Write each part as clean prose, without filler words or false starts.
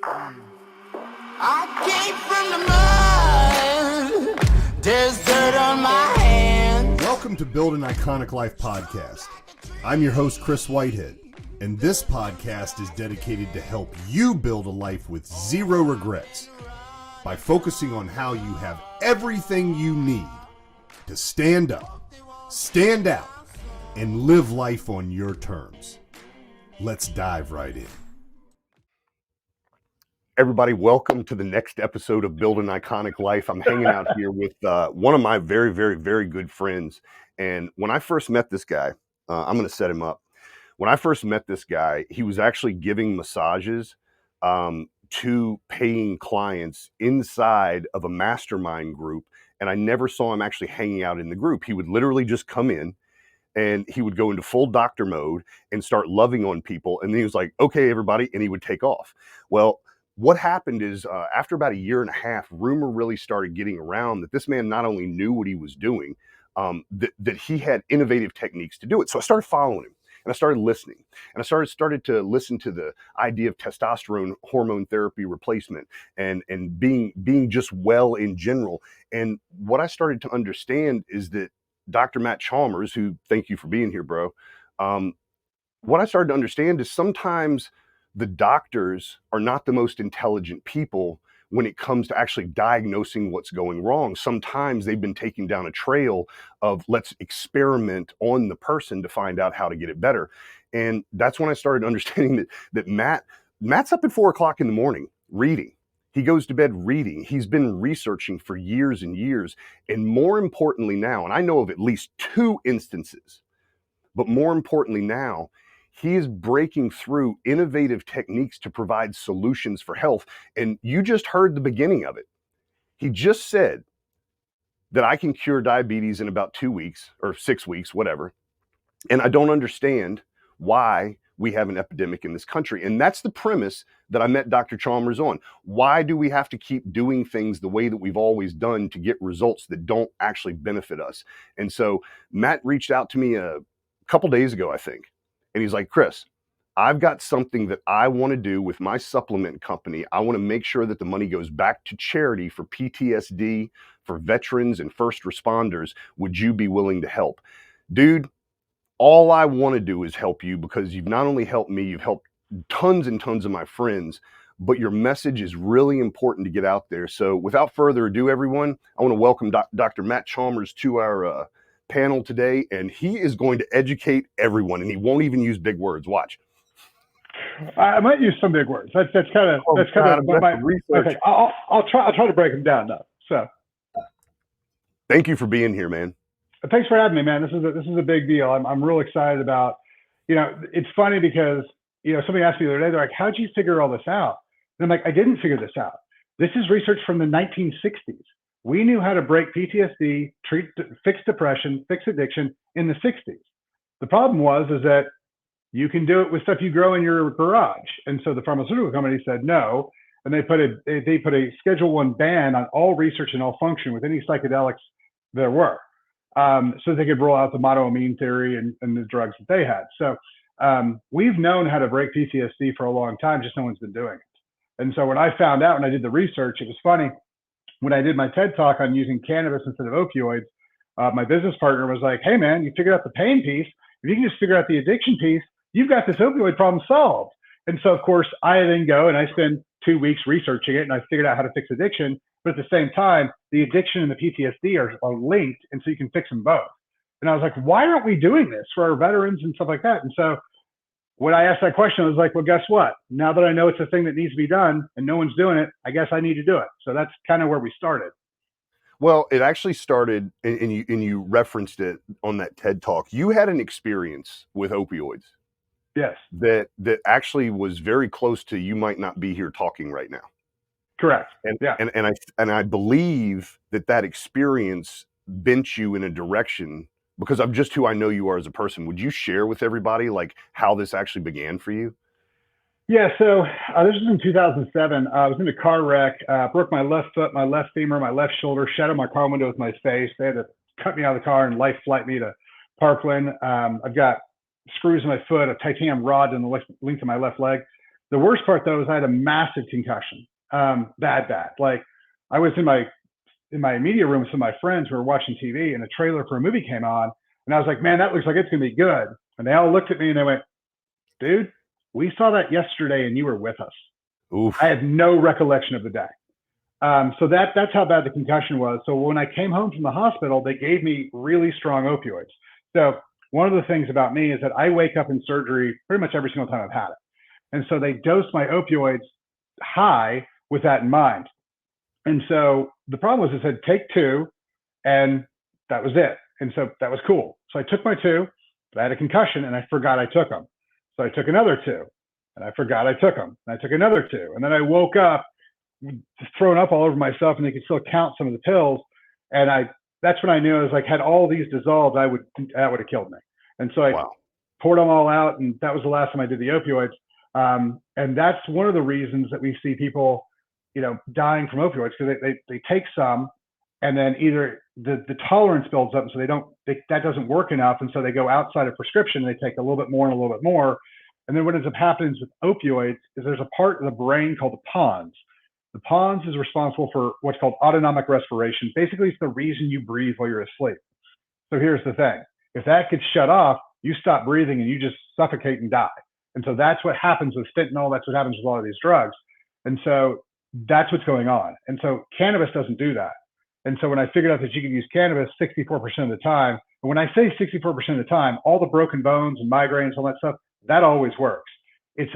I came from the mud. There's dirt on my hands. Welcome to Build an Iconic Life podcast. I'm your host, Chris Whitehead, and this podcast is dedicated to help you build a life with zero regrets by focusing on how you have everything you need to stand up, stand out, and live life on your terms. Let's dive right in. Everybody, welcome to the next episode of Build an Iconic Life. I'm hanging out here with one of my very, very, very good friends. And when I first met this guy, I'm going to set him up. When I first met this guy, he was actually giving massages to paying clients inside of a mastermind group. And I never saw him actually hanging out in the group. He would literally just come in and he would go into full doctor mode and start loving on people. And then he was like, okay, everybody. And he would take off. Well, what happened is after about a year and a half, rumor really started getting around that this man not only knew what he was doing, that he had innovative techniques to do it. So I started following him and I started listening, and I started to listen to the idea of testosterone hormone therapy replacement and being just well in general. And what I started to understand is that Dr. Matt Chalmers, who, thank you for being here, bro. What I started to understand is sometimes the doctors are not the most intelligent people when it comes to actually diagnosing what's going wrong. Sometimes they've been taking down a trail of let's experiment on the person to find out how to get it better. And that's when I started understanding that Matt's up at 4 o'clock in the morning reading. He goes to bed reading. He's been researching for years and years. And more importantly now, and I know of at least 2 instances, but more importantly now, he is breaking through innovative techniques to provide solutions for health. And you just heard the beginning of it. He just said that I can cure diabetes in about 2 weeks or 6 weeks, whatever. And I don't understand why we have an epidemic in this country. And that's the premise that I met Dr. Chalmers on. Why do we have to keep doing things the way that we've always done to get results that don't actually benefit us? And so Matt reached out to me a couple days ago, I think. And he's like, Chris, I've got something that I want to do with my supplement company. I want to make sure that the money goes back to charity for PTSD, for veterans and first responders. Would you be willing to help? Dude, all I want to do is help you, because you've not only helped me, you've helped tons and tons of my friends, but your message is really important to get out there. So without further ado, everyone, I want to welcome Dr. Matt Chalmers to our panel today, and he is going to educate everyone, and he won't even use big words. Watch. I might use some big words. That's kind of my research. Okay, I'll try to break them down though. So, thank you for being here, man. Thanks for having me, man. This is a big deal. I'm real excited about. It's funny because somebody asked me the other day, they're like, "How'd you figure all this out?" And I'm like, "I didn't figure this out. This is research from the 1960s. We knew how to break PTSD, fix depression, fix addiction in the 60s. The problem is that you can do it with stuff you grow in your garage. And so the pharmaceutical company said no, and they put a Schedule 1 ban on all research and all function with any psychedelics there were, so they could roll out the monoamine theory and the drugs that they had. So we've known how to break PTSD for a long time, just no one's been doing it. And so when I found out, when I did the research, it was funny. When I did my TED talk on using cannabis instead of opioids, my business partner was like, hey, man, you figured out the pain piece. If you can just figure out the addiction piece, you've got this opioid problem solved. And so, of course, I then go and I spend 2 weeks researching it, and I figured out how to fix addiction. But at the same time, the addiction and the PTSD are linked, and so you can fix them both. And I was like, why aren't we doing this for our veterans and stuff like that? And so when I asked that question, I was like, well, guess what? Now that I know it's a thing that needs to be done and no one's doing it, I guess I need to do it. So that's kind of where we started. Well, it actually started, and you referenced it on that TED Talk. You had an experience with opioids. Yes. That actually was very close to you might not be here talking right now. Correct. And I believe that experience bent you in a direction, because I'm just who I know you are as a person. Would you share with everybody like how this actually began for you? Yeah, so this was in 2007. I was in a car wreck, broke my left foot, my left femur, my left shoulder, shattered my car window with my face. They had to cut me out of the car and life flight me to Parkland. I've got screws in my foot, a titanium rod in the length of my left leg. The worst part though is I had a massive concussion, bad. Like I was in my immediate room with some of my friends who were watching TV, and a trailer for a movie came on, and I was like, man, that looks like it's gonna be good. And they all looked at me and they went, dude, we saw that yesterday and you were with us. Oof. I had no recollection of the day. So that's how bad the concussion was. So when I came home from the hospital, they gave me really strong opioids. So one of the things about me is that I wake up in surgery pretty much every single time I've had it. And so they dosed my opioids high with that in mind. And so the problem was, it said take 2, and that was it. And so that was cool. So I took my 2, but I had a concussion and I forgot I took them. So I took another 2, and I forgot I took them. And I took another 2, and then I woke up thrown up all over myself, and they could still count some of the pills. And that's when I knew, I was like, had all these dissolved, that would have killed me. And so I poured them all out, and that was the last time I did the opioids. And that's one of the reasons that we see people, dying from opioids, because they take some, and then either the tolerance builds up, and so that doesn't work enough, and so they go outside of prescription, and they take a little bit more and a little bit more. And then what ends up happening with opioids is there's a part of the brain called the pons. The pons is responsible for what's called autonomic respiration. Basically, it's the reason you breathe while you're asleep. So here's the thing. If that gets shut off, you stop breathing and you just suffocate and die. And so that's what happens with fentanyl. That's what happens with a lot of these drugs. And so that's what's going on. And so cannabis doesn't do that. And so when I figured out that you could use cannabis 64% of the time, and when I say 64% of the time, all the broken bones and migraines, all that stuff, that always works.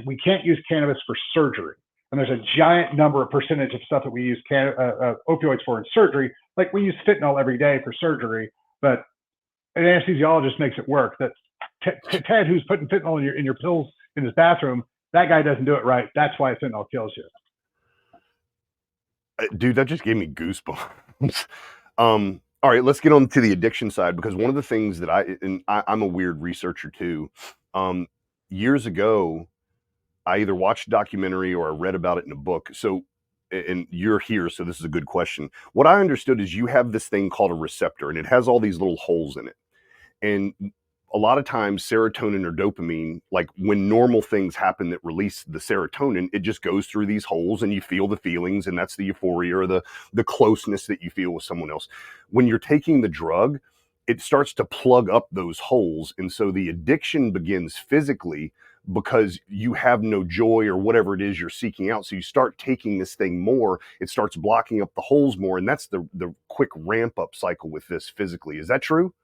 We can't use cannabis for surgery. And there's a giant number of percentage of stuff that we use opioids for in surgery. Like we use fentanyl every day for surgery, but an anesthesiologist makes it work. That Ted, who's putting fentanyl in your pills in his bathroom, that guy doesn't do it right. That's why fentanyl kills you. Dude, that just gave me goosebumps. All right, let's get on to the addiction side, because one of the things that I'm a weird researcher too. Years ago, I either watched a documentary or I read about it in a book. So, and you're here, so this is a good question. What I understood is you have this thing called a receptor, and it has all these little holes in it. And a lot of times serotonin or dopamine, like when normal things happen that release the serotonin, it just goes through these holes and you feel the feelings, and that's the euphoria or the closeness that you feel with someone else. When you're taking the drug, it starts to plug up those holes. And so the addiction begins physically because you have no joy or whatever it is you're seeking out. So you start taking this thing more, it starts blocking up the holes more. And that's the quick ramp up cycle with this physically. Is that true?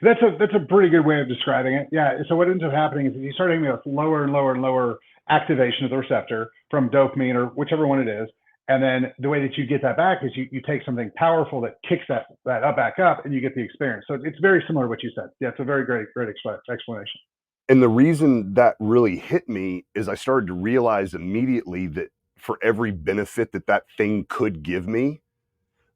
That's a pretty good way of describing it. Yeah. So what ends up happening is you start having a lower and lower and lower activation of the receptor from dopamine or whichever one it is. And then the way that you get that back is you take something powerful that kicks that up back up, and you get the experience. So it's very similar to what you said. Yeah, it's a very great explanation. And the reason that really hit me is I started to realize immediately that for every benefit that thing could give me,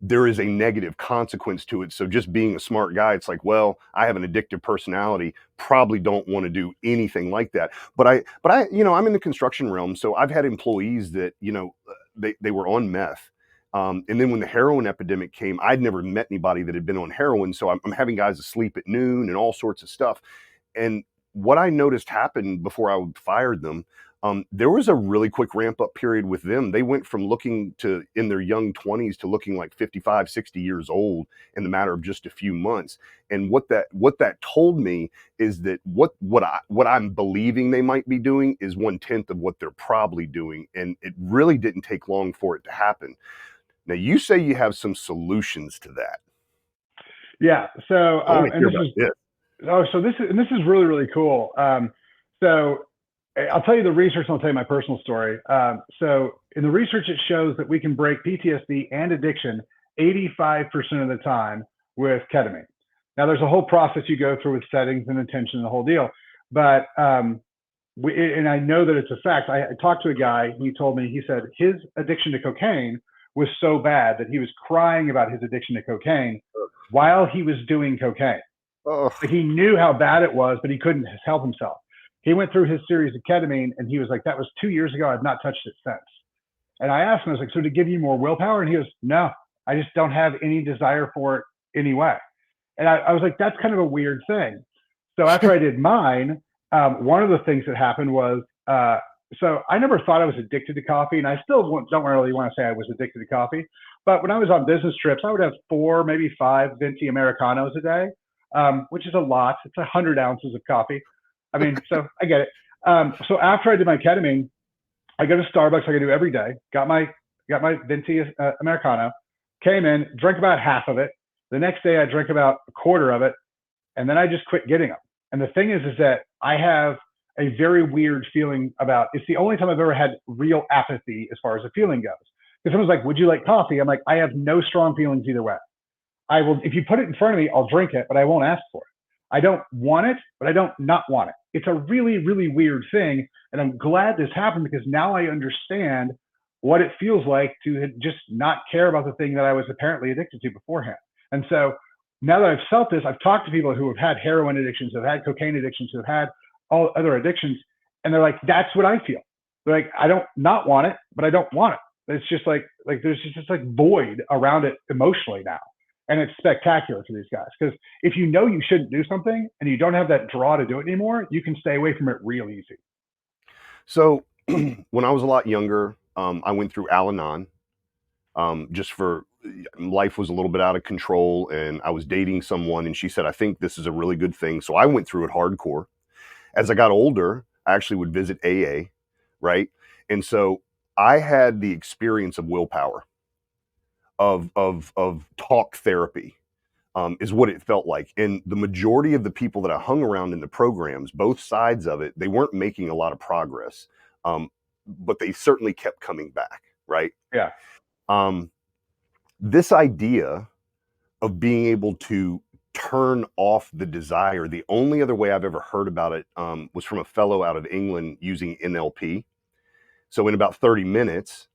there is a negative consequence to it. So just being a smart guy, it's like, well, I have an addictive personality, probably don't want to do anything like that. But I, I'm in the construction realm. So I've had employees that, they were on meth. And then when the heroin epidemic came, I'd never met anybody that had been on heroin. So I'm having guys asleep at noon and all sorts of stuff. And what I noticed happened before I fired them, there was a really quick ramp up period with them. They went from looking to in their young 20s to looking like 55, 60 years old in the matter of just a few months. And what that told me is that what I'm believing they might be doing is 1/10 of what they're probably doing. And it really didn't take long for it to happen. Now you say you have some solutions to that. Yeah. So this is really, really cool. So I'll tell you the research, and I'll tell you my personal story. So in the research, it shows that we can break PTSD and addiction 85% of the time with ketamine. Now, there's a whole process you go through with settings and intention and the whole deal. But and I know that it's a fact. I talked to a guy, and he told me, he said his addiction to cocaine was so bad that he was crying about his addiction to cocaine while he was doing cocaine. Like he knew how bad it was, but he couldn't help himself. He went through his series of ketamine, and he was like, that was 2 years ago. I've not touched it since. And I asked him, I was like, so to give you more willpower? And he goes, no, I just don't have any desire for it anyway. And I was like, that's kind of a weird thing. So after I did mine, one of the things that happened was So I never thought I was addicted to coffee, and I still don't really want to say I was addicted to coffee. But when I was on business trips, I would have 4, maybe 5 venti Americanos a day, which is a lot. It's 100 ounces of coffee. I mean, so I get it. So after I did my ketamine, I go to Starbucks like I do every day. Got my venti Americano, came in, drank about half of it. The next day I drank about a quarter of it, and then I just quit getting them. And the thing is that I have a very weird feeling about, it's the only time I've ever had real apathy as far as the feeling goes. Because someone's like, would you like coffee? I'm like, I have no strong feelings either way. I will, if you put it in front of me, I'll drink it, but I won't ask for it. I don't want it, but I don't not want it. It's a really, really weird thing. And I'm glad this happened because now I understand what it feels like to just not care about the thing that I was apparently addicted to beforehand. And so now that I've felt this, I've talked to people who have had heroin addictions, who have had cocaine addictions, who have had all other addictions, and they're like, that's what I feel. They're like, I don't not want it, but I don't want it. It's just like there's just like void around it emotionally now. And it's spectacular for these guys because if you know you shouldn't do something and you don't have that draw to do it anymore, you can stay away from it real easy. So when I was a lot younger, I went through Al-Anon just for life was a little bit out of control, and I was dating someone, and she said, I think this is a really good thing. So I went through it hardcore. As I got older, I actually would visit AA, right? And so I had the experience of willpower, of talk therapy, is what it felt like. And the majority of the people that I hung around in the programs, both sides of it, they weren't making a lot of progress, but they certainly kept coming back, right? Yeah. This idea of being able to turn off the desire, the only other way I've ever heard about it was from a fellow out of England using NLP. So in about 30 minutes,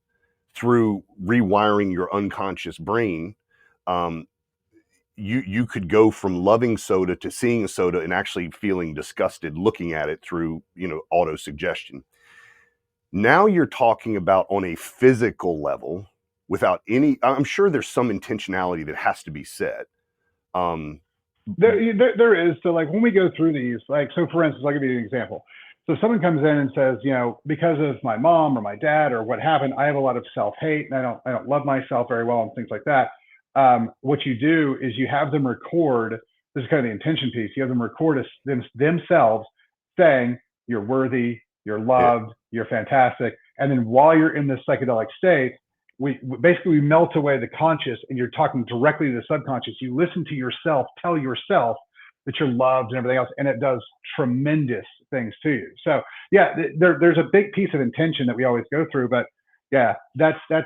through rewiring your unconscious brain, you could go from loving soda to seeing a soda and actually feeling disgusted looking at it through, auto suggestion. Now you're talking about on a physical level without any, I'm sure there's some intentionality that has to be set. There is. So like when we go through these, like, so for instance, I'll give you an example. So someone comes in and says, because of my mom or my dad or what happened, I have a lot of self-hate and I don't love myself very well and things like that. What you do is you have them record, this is kind of the intention piece. You have them record themselves saying you're worthy, you're loved, you're fantastic. And then while you're in this psychedelic state, we melt away the conscious and you're talking directly to the subconscious. You listen to yourself, tell yourself that you're loved and everything else. And it does tremendous things to you. So yeah, there's a big piece of intention that we always go through, but yeah, that's the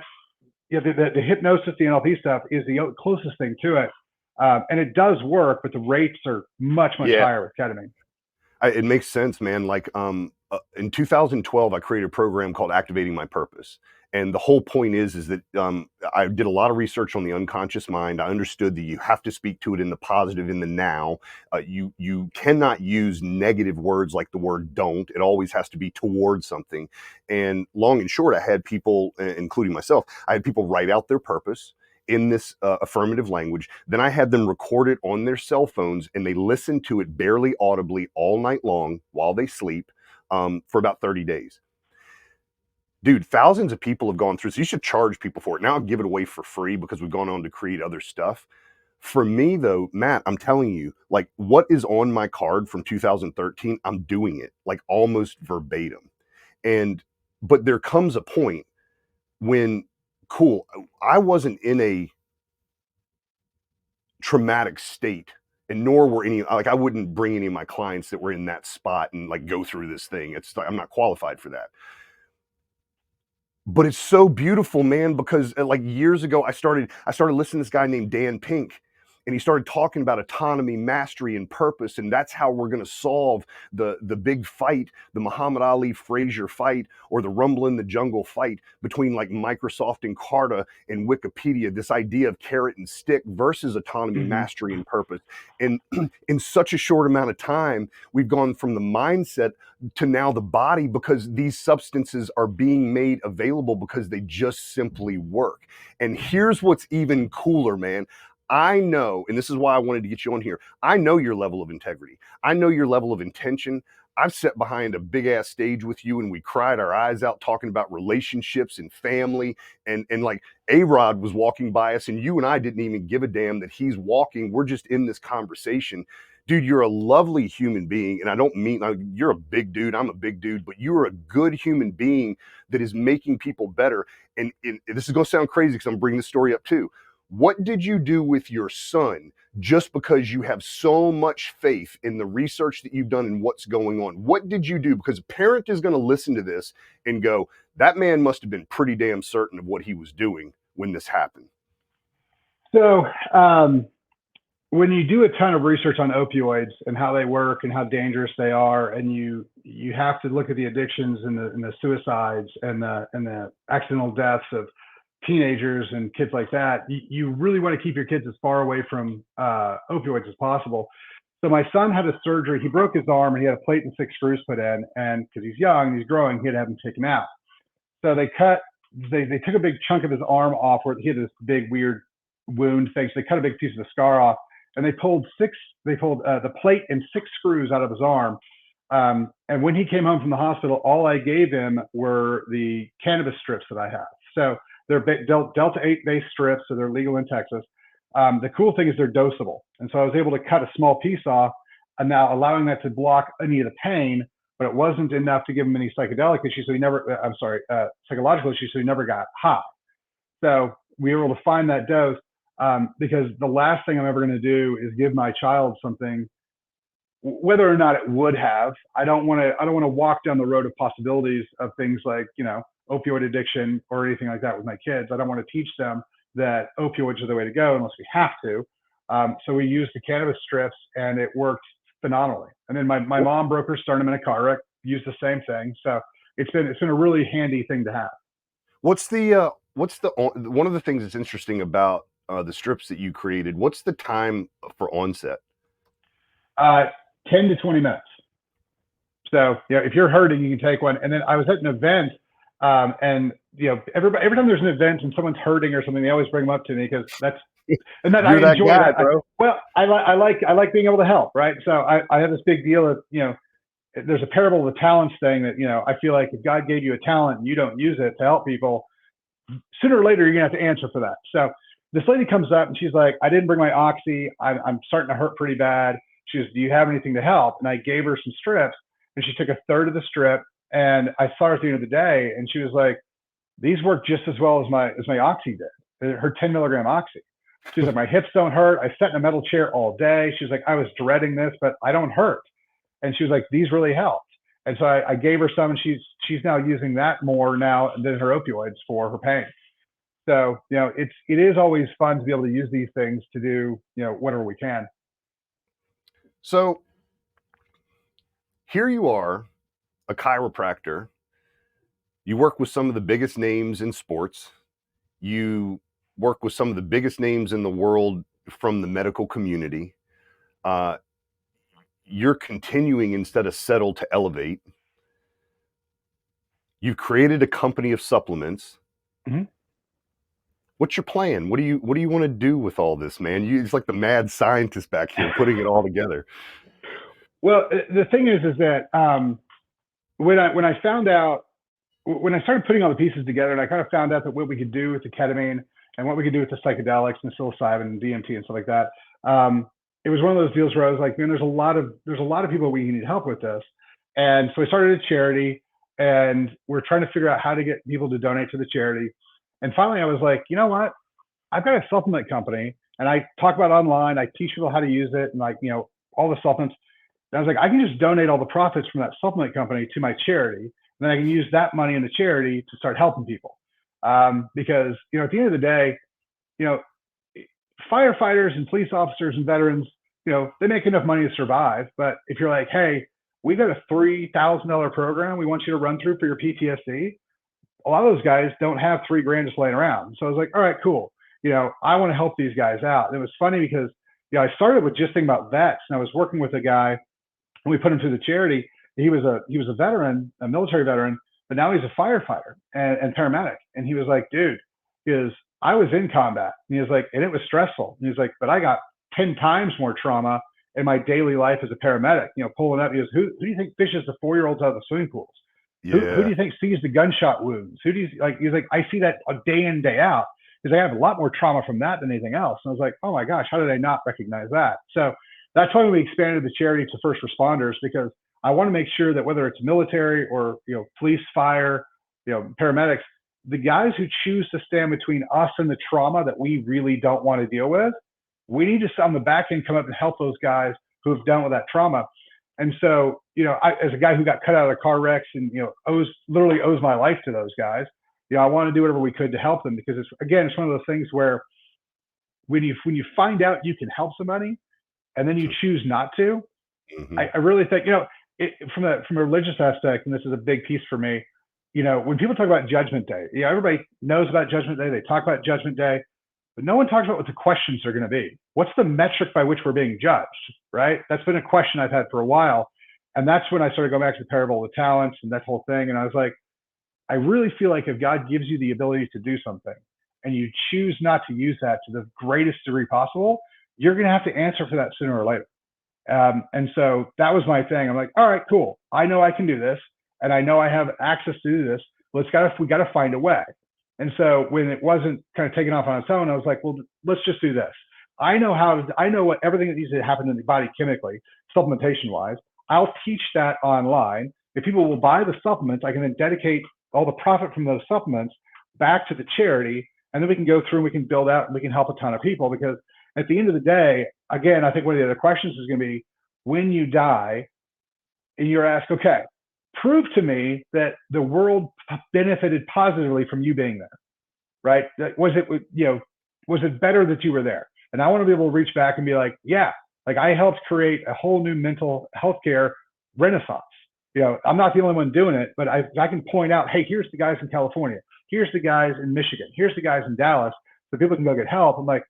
hypnosis, the NLP stuff is the closest thing to it. And it does work, but the rates are much higher with ketamine. It makes sense, man. Like in 2012, I created a program called Activating My Purpose. And the whole point is that I did a lot of research on the unconscious mind. I understood that you have to speak to it in the positive, in the now. You cannot use negative words like the word don't. It always has to be towards something. And long and short, I had people, including myself, I had people write out their purpose in this affirmative language. Then I had them record it on their cell phones and they listened to it barely audibly all night long while they sleep for about 30 days. Dude, thousands of people have gone through. So you should charge people for it. Now I'll give it away for free because we've gone on to create other stuff. For me though, Matt, I'm telling you, like what is on my card from 2013, I'm doing it like almost verbatim. But there comes a point when, cool, I wasn't in a traumatic state, and nor were any, like I wouldn't bring any of my clients that were in that spot and like go through this thing. It's like, I'm not qualified for that. But it's so beautiful, man, because like years ago, I started listening to this guy named Dan Pink, and he started talking about autonomy, mastery, and purpose, and that's how we're going to solve the big fight, the Muhammad Ali Frazier fight, or the Rumble in the Jungle fight between like Microsoft and Carta and Wikipedia. This idea of carrot and stick versus autonomy, mastery, and purpose. And in such a short amount of time, we've gone from the mindset to now the body, because these substances are being made available because they just simply work. And here's what's even cooler, man. I know, and this is why I wanted to get you on here, I know your level of integrity. I know your level of intention. I've sat behind a big ass stage with you and we cried our eyes out talking about relationships and family. And like A-Rod was walking by us and you and I didn't even give a damn that he's walking. We're just in this conversation. Dude, you're a lovely human being. And I don't mean, you're a big dude. I'm a big dude, but you're a good human being that is making people better. And this is going to sound crazy because I'm bringing this story up too. What did you do with your son just because you have so much faith in the research that you've done and what's going on? What did you do? Because a parent is going to listen to this and go, that man must have been pretty damn certain of what he was doing when this happened. So when you do a ton of research on opioids and how they work and how dangerous they are, and you have to look at the addictions and the suicides and the accidental deaths of teenagers and kids like that, you really want to keep your kids as far away from opioids as possible. So my son had a surgery. He broke his arm and he had a plate and 6 screws put in. And because he's young, he's growing, he had to have him taken out. So they took a big chunk of his arm off where he had this big weird wound thing. So they cut a big piece of the scar off and they pulled the plate and 6 screws out of his arm. And when he came home from the hospital, all I gave him were the cannabis strips that I have. So they're Delta 8 based strips, so they're legal in Texas. The cool thing is they're dosable. And so I was able to cut a small piece off and now allowing that to block any of the pain, but it wasn't enough to give him any psychedelic issues. So psychological issues. So he never got high. So we were able to find that dose because the last thing I'm ever going to do is give my child something, whether or not it would have. I don't want to walk down the road of possibilities of things like, opioid addiction or anything like that with my kids. I don't want to teach them that opioids are the way to go unless we have to. So we used the cannabis strips and it worked phenomenally. And then my mom broke her sternum in a car wreck, used the same thing. So it's been a really handy thing to have. What's one of the things that's interesting about the strips that you created? What's the time for onset? 10 to 20 minutes. So if you're hurting, you can take one. And then I was at an event, and every time there's an event and someone's hurting or something, they always bring them up to me because I enjoy that, bro. I like being able to help, right? So I have this big deal of there's a parable of the talents thing that I feel like if God gave you a talent and you don't use it to help people, sooner or later you're gonna have to answer for that. So this lady comes up and she's like, I didn't bring my oxy. I'm starting to hurt pretty bad. She goes, do you have anything to help? And I gave her some strips and she took a third of the strip. And I saw her at the end of the day and she was like, these work just as well as my oxy did, her 10 milligram oxy. She's like, my hips don't hurt. I sat in a metal chair all day. She's like, I was dreading this, but I don't hurt. And she was like, these really helped. And so I gave her some and she's now using that more now than her opioids for her pain. So, it is always fun to be able to use these things to do, whatever we can. So here you are, a chiropractor. You work with some of the biggest names in sports. You work with some of the biggest names in the world from the medical community. You're continuing instead of settle to elevate. You've created a company of supplements. Mm-hmm. What's your plan? What do you want to do with all this, man? It's like the mad scientist back here putting it all together. Well, the thing is that when I found out, when I started putting all the pieces together, and I kind of found out that what we could do with the ketamine and what we could do with the psychedelics and psilocybin and DMT and stuff like that, it was one of those deals where I was like, man, there's a lot of people we need help with this, and so I started a charity, and we're trying to figure out how to get people to donate to the charity. And finally, I was like, you know what? I've got a supplement company, and I talk about it online. I teach people how to use it, and all the supplements. And I was like, I can just donate all the profits from that supplement company to my charity, and then I can use that money in the charity to start helping people. Because at the end of the day, firefighters and police officers and veterans, they make enough money to survive. But if you're like, hey, we got a $3,000 program we want you to run through for your PTSD, a lot of those guys don't have $3,000 just laying around. So I was like, all right, cool. I want to help these guys out. And it was funny because I started with just thinking about vets, and I was working with a guy, and we put him through the charity. He was a veteran, a military veteran, but now he's a firefighter and paramedic. And he was like, dude, I was in combat. And he was like, and it was stressful. And he was like, but I got 10 times more trauma in my daily life as a paramedic, pulling up. He goes, who do you think fishes the 4-year-olds out of the swimming pools? Who do you think sees the gunshot wounds? Who do you like? He's like, I see that day in, day out, because I have a lot more trauma from that than anything else. And I was like, oh my gosh, how did I not recognize that? So that's why we expanded the charity to first responders, because I want to make sure that whether it's military or police, fire, paramedics, the guys who choose to stand between us and the trauma that we really don't want to deal with, we need to on the back end come up and help those guys who have dealt with that trauma. And so, as a guy who got cut out of the car wrecks and literally owes my life to those guys, I want to do whatever we could to help them, because it's one of those things where when you find out you can help somebody and then you choose not to, I really think from a religious aspect, and this is a big piece for me. When people talk about Judgment Day, everybody knows about Judgment Day. They talk about Judgment Day, but no one talks about what the questions are going to be. What's the metric by which we're being judged, right? That's been a question I've had for a while. And that's when I started going back to the parable of the talents and that whole thing. And I was like, I really feel like if God gives you the ability to do something and you choose not to use that to the greatest degree possible, you're going to have to answer for that sooner or later. And so that was my thing. I'm like, all right, cool. I know I can do this, and I know I have access to do this. We got to find a way. And so when it wasn't kind of taking off on its own, I was like, well, let's just do this. I know what everything that needs to happen in the body chemically, supplementation wise. I'll teach that online. If people will buy the supplements, I can then dedicate all the profit from those supplements back to the charity. And then we can go through and we can build out and we can help a ton of people, because at the end of the day, again, I think one of the other questions is going to be, when you die and you're asked, okay, prove to me that the world benefited positively from you being there, right? Was it better that you were there? And I want to be able to reach back and be like, yeah, like I helped create a whole new mental health care renaissance. I'm not the only one doing it, but I can point out, hey, here's the guys in California. Here's the guys in Michigan. Here's the guys in Dallas, so people can go get help. I'm like,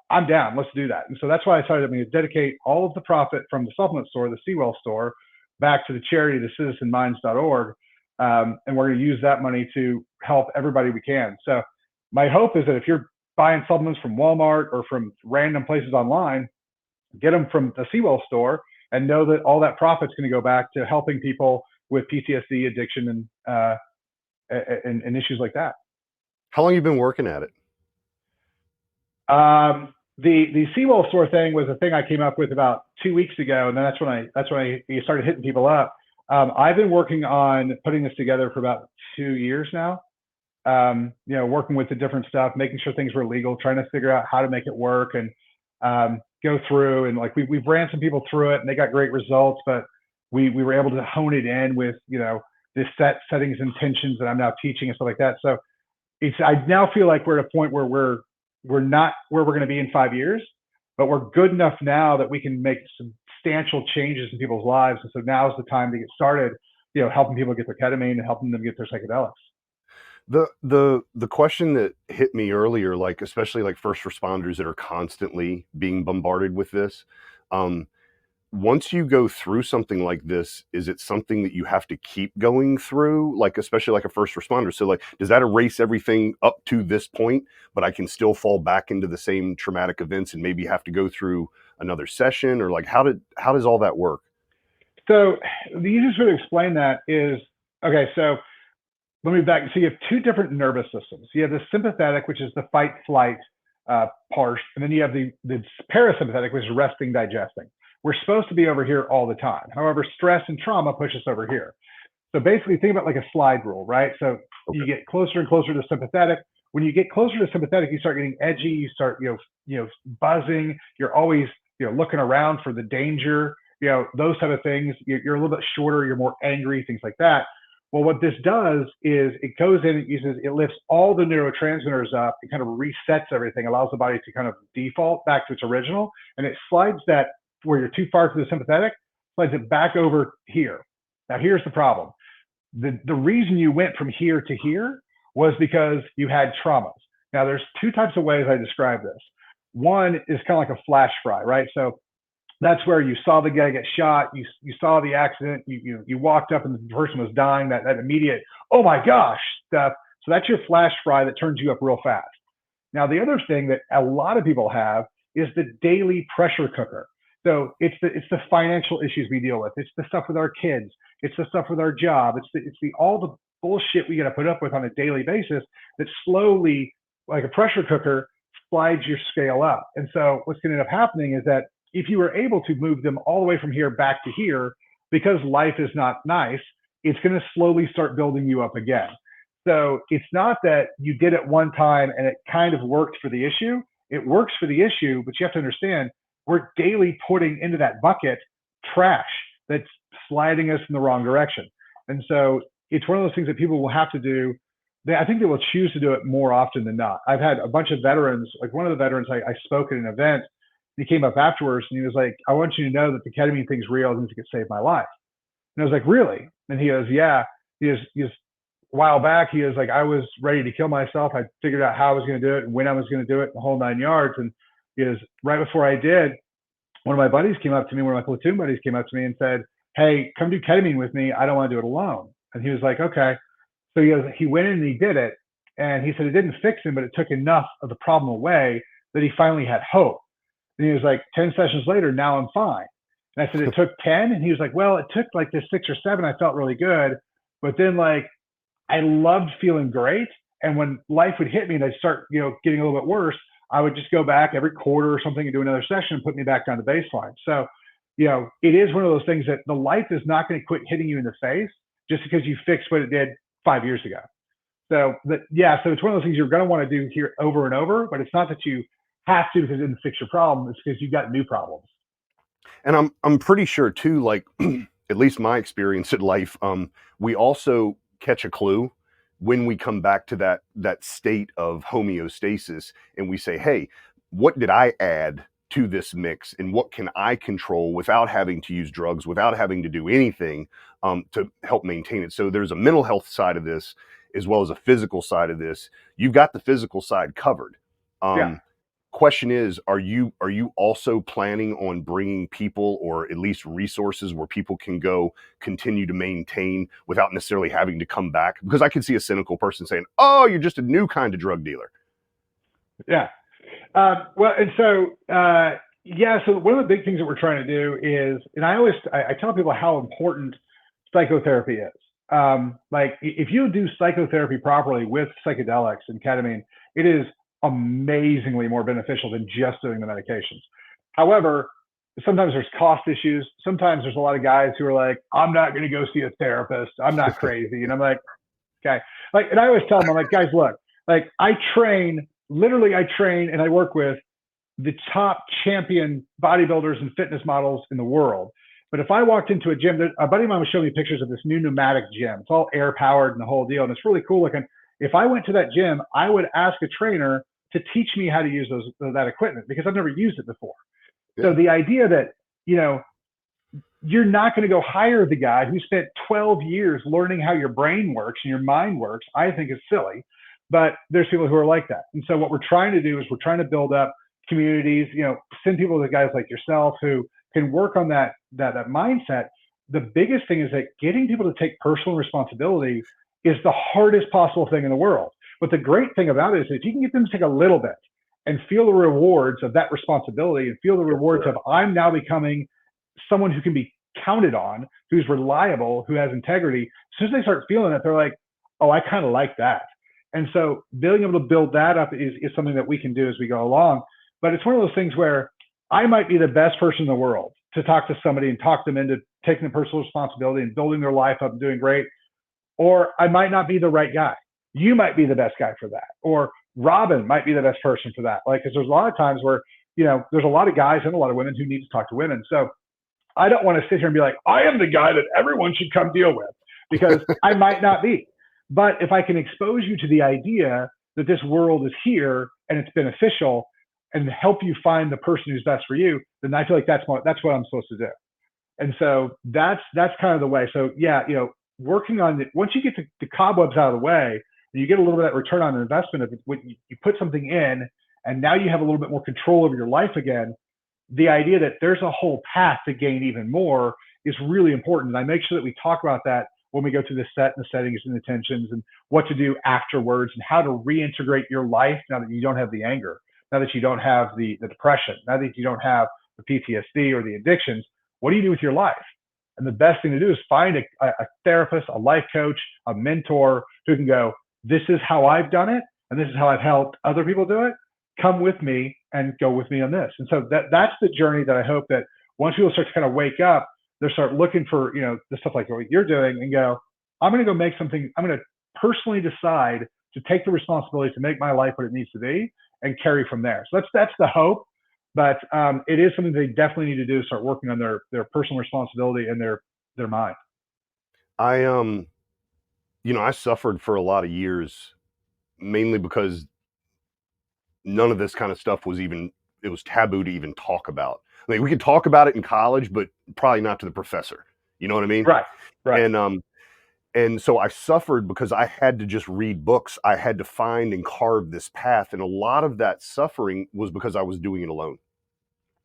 I'm down. Let's do that. And so that's why I decided I'm going to dedicate all of the profit from the supplement store, the Seawell store, back to the charity, the citizenminds.org. And we're going to use that money to help everybody we can. So my hope is that if you're buying supplements from Walmart or from random places online, get them from the Seawell store and know that all that profit's going to go back to helping people with PTSD, addiction, and issues like that. How long have you been working at it? The Seawell store thing was a thing I came up with about 2 weeks ago, and then that's when I started hitting people up. I've been working on putting this together for about 2 years now. Working with the different stuff, making sure things were legal, trying to figure out how to make it work, and go through, and like we've ran some people through it and they got great results, but we were able to hone it in with the settings and intentions that I'm now teaching and stuff like that. So I now feel like we're at a point where we're not where we're going to be in 5 years, but we're good enough now that we can make substantial changes in people's lives. And so now is the time to get started, helping people get their ketamine and helping them get their psychedelics. The question that hit me earlier, like especially like first responders that are constantly being bombarded with this, once you go through something like this, is it something that you have to keep going through, like especially like a first responder? So like, does that erase everything up to this point, but I can still fall back into the same traumatic events and maybe have to go through another session, or like how does all that work? So the easiest way to explain that is, okay, so let me back. So you have two different nervous systems. You have the sympathetic, which is the fight flight part, and then you have the parasympathetic, which is resting, digesting. We're supposed to be over here all the time. However, stress and trauma push us over here. So basically think about like a slide rule, right? So you get closer and closer to sympathetic. When you get closer to sympathetic, you start getting edgy, you start, buzzing. You're always, looking around for the danger, those type of things. You're a little bit shorter, you're more angry, things like that. Well, what this does is it goes in, it lifts all the neurotransmitters up, it kind of resets everything, allows the body to kind of default back to its original, and it slides that where you're too far to the sympathetic, slides it back over here. Now, here's the problem. The reason you went from here to here was because you had traumas. Now, there's two types of ways I describe this. One is kind of like a flash fry, right? So that's where you saw the guy get shot, you saw the accident, you walked up and the person was dying, that immediate, oh my gosh, stuff. So that's your flash fry that turns you up real fast. Now, the other thing that a lot of people have is the daily pressure cooker. So it's the financial issues we deal with. It's the stuff with our kids. It's the stuff with our job. It's all the bullshit we got to put up with on a daily basis that slowly, like a pressure cooker, slides your scale up. And so what's going to end up happening is that if you were able to move them all the way from here back to here, because life is not nice, it's going to slowly start building you up again. So it's not that you did it one time and it kind of worked for the issue. It works for the issue, but you have to understand we're daily putting into that bucket trash that's sliding us in the wrong direction. And so it's one of those things that people will have to do. I think they will choose to do it more often than not. I've had a bunch of veterans, like one of the veterans I spoke at an event, he came up afterwards and he was like, I want you to know that the ketamine thing's real and it could save my life. And I was like, really? And he goes, yeah. He was a while back, he was like, I was ready to kill myself. I figured out how I was going to do it and when I was going to do it, the whole 9 yards. And he goes, right before I did, one of my buddies came up to me, one of my platoon buddies came up to me and said, hey, come do ketamine with me. I don't want to do it alone. And he was like, okay. So he went in and he did it. And he said it didn't fix him, but it took enough of the problem away that he finally had hope. And he was like, 10 sessions later, now I'm fine. And I said, it took 10? And he was like, well, it took like this 6 or 7. I felt really good. But then like, I loved feeling great. And when life would hit me and I'd start, getting a little bit worse, I would just go back every quarter or something and do another session and put me back down to baseline. So, it is one of those things that the life is not going to quit hitting you in the face just because you fixed what it did 5 years ago. So so it's one of those things you're going to want to do here over and over, but it's not that you have to because it didn't fix your problem. It's because you've got new problems. And I'm pretty sure too, like at least my experience in life, we also catch a clue when we come back to that state of homeostasis and we say, hey, what did I add to this mix and what can I control without having to use drugs, without having to do anything to help maintain it? So there's a mental health side of this as well as a physical side of this. You've got the physical side covered. Question is, are you also planning on bringing people or at least resources where people can go continue to maintain without necessarily having to come back? Because I can see a cynical person saying, oh, you're just a new kind of drug dealer. Yeah. So one of the big things that we're trying to do is, and I tell people how important psychotherapy is. Like if you do psychotherapy properly with psychedelics and ketamine, it is amazingly more beneficial than just doing the medications. However, sometimes there's cost issues. Sometimes there's a lot of guys who are like, I'm not going to go see a therapist. I'm not crazy. And I'm like, okay. Like, and I always tell them, I'm like, guys, look, like I train and I work with the top champion bodybuilders and fitness models in the world. But if I walked into a gym, a buddy of mine was showing me pictures of this new pneumatic gym. It's all air powered and the whole deal. And it's really cool looking. If I went to that gym, I would ask a trainer to teach me how to use that equipment because I've never used it before. Yeah. So the idea that, you're not going to go hire the guy who spent 12 years learning how your brain works and your mind works, I think is silly. But there's people who are like that. And so what we're trying to do is we're trying to build up communities, send people to guys like yourself who can work on that mindset. The biggest thing is that getting people to take personal responsibility is the hardest possible thing in the world. But the great thing about it is if you can get them to take a little bit and feel the rewards of that responsibility and feel the rewards of I'm now becoming someone who can be counted on, who's reliable, who has integrity, as soon as they start feeling it, they're like, oh, I kind of like that. And so being able to build that up is something that we can do as we go along. But it's one of those things where I might be the best person in the world to talk to somebody and talk them into taking the personal responsibility and building their life up and doing great. Or I might not be the right guy. You might be the best guy for that. Or Robin might be the best person for that. Like, because there's a lot of times where, there's a lot of guys and a lot of women who need to talk to women. So I don't want to sit here and be like, I am the guy that everyone should come deal with, because I might not be. But if I can expose you to the idea that this world is here and it's beneficial and help you find the person who's best for you, then I feel like that's what I'm supposed to do. And so that's kind of the way. So working on it, once you get the cobwebs out of the way, and you get a little bit of that return on investment of when you put something in, and now you have a little bit more control over your life again. The idea that there's a whole path to gain even more is really important. And I make sure that we talk about that when we go through the settings and intentions and what to do afterwards and how to reintegrate your life now that you don't have the anger, now that you don't have the depression, now that you don't have the PTSD or the addictions. What do you do with your life? And the best thing to do is find a therapist, a life coach, a mentor who can go, this is how I've done it, and this is how I've helped other people do it. Come with me and go with me on this. And so that's the journey that I hope that once people start to kind of wake up, they start looking for, the stuff like what you're doing and go, I'm going to go make something. I'm going to personally decide to take the responsibility to make my life what it needs to be and carry from there. So that's the hope. But it is something they definitely need to do, start working on their personal responsibility and their mind. I I suffered for a lot of years, mainly because none of this kind of stuff it was taboo to even talk about. I mean, we could talk about it in college, but probably not to the professor. You know what I mean? Right. And so I suffered because I had to just read books. I had to find and carve this path. And a lot of that suffering was because I was doing it alone.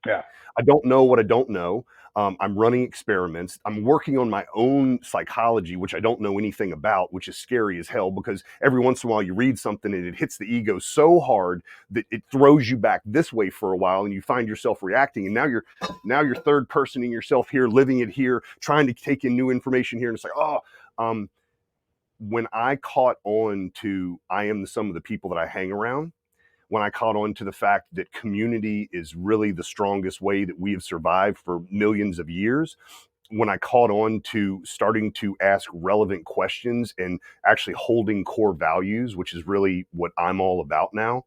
Yeah. I don't know what I don't know. I'm running experiments. I'm working on my own psychology, which I don't know anything about, which is scary as hell because every once in a while you read something and it hits the ego so hard that it throws you back this way for a while and you find yourself reacting. And now you're third person in yourself here, living it here, trying to take in new information here. And it's like, when I caught on to I am the sum of the people that I hang around, when I caught on to the fact that community is really the strongest way that we have survived for millions of years, when I caught on to starting to ask relevant questions and actually holding core values, which is really what I'm all about now,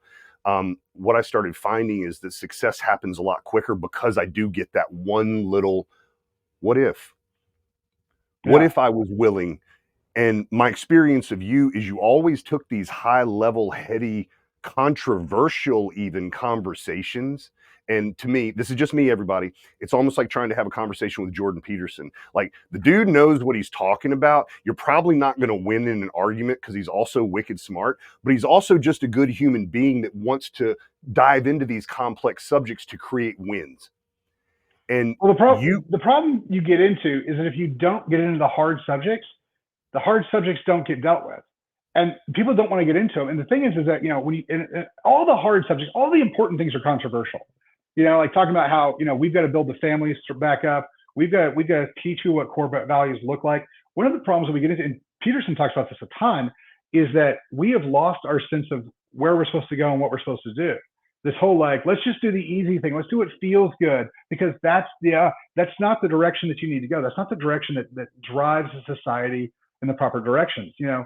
what I started finding is that success happens a lot quicker because I do get that one little, what if? What if I was willing? And my experience of you is you always took these high level, heady, controversial even conversations. And to me, this is just me, everybody. It's almost like trying to have a conversation with Jordan Peterson. Like the dude knows what he's talking about. You're probably not going to win in an argument because he's also wicked smart, but he's also just a good human being that wants to dive into these complex subjects to create wins. And well, the problem you get into is that if you don't get into the hard subjects don't get dealt with, and people don't want to get into them. And the thing is that when you in all the hard subjects, all the important things are controversial. Like talking about how we've got to build the families back up. We've got to teach you what core values look like. One of the problems that we get into, and Peterson talks about this a ton, is that we have lost our sense of where we're supposed to go and what we're supposed to do. This whole let's just do the easy thing. Let's do what feels good, because that's not the direction that you need to go. That's not the direction that drives the society in the proper directions. I'm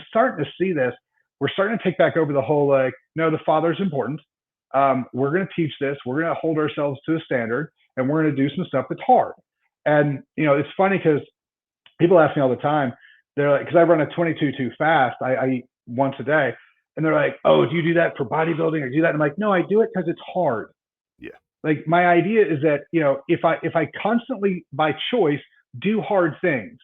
starting to see this. We're starting to take back over the whole no, the father's important. We're going to teach this. We're going to hold ourselves to a standard, and we're going to do some stuff that's hard. And it's funny because people ask me all the time. They're like, because I run a 22 fast. I eat once a day, and they're like, oh, do you do that for bodybuilding or do that? And I'm like, no, I do it because it's hard. Yeah. Like my idea is that if I constantly by choice do hard things,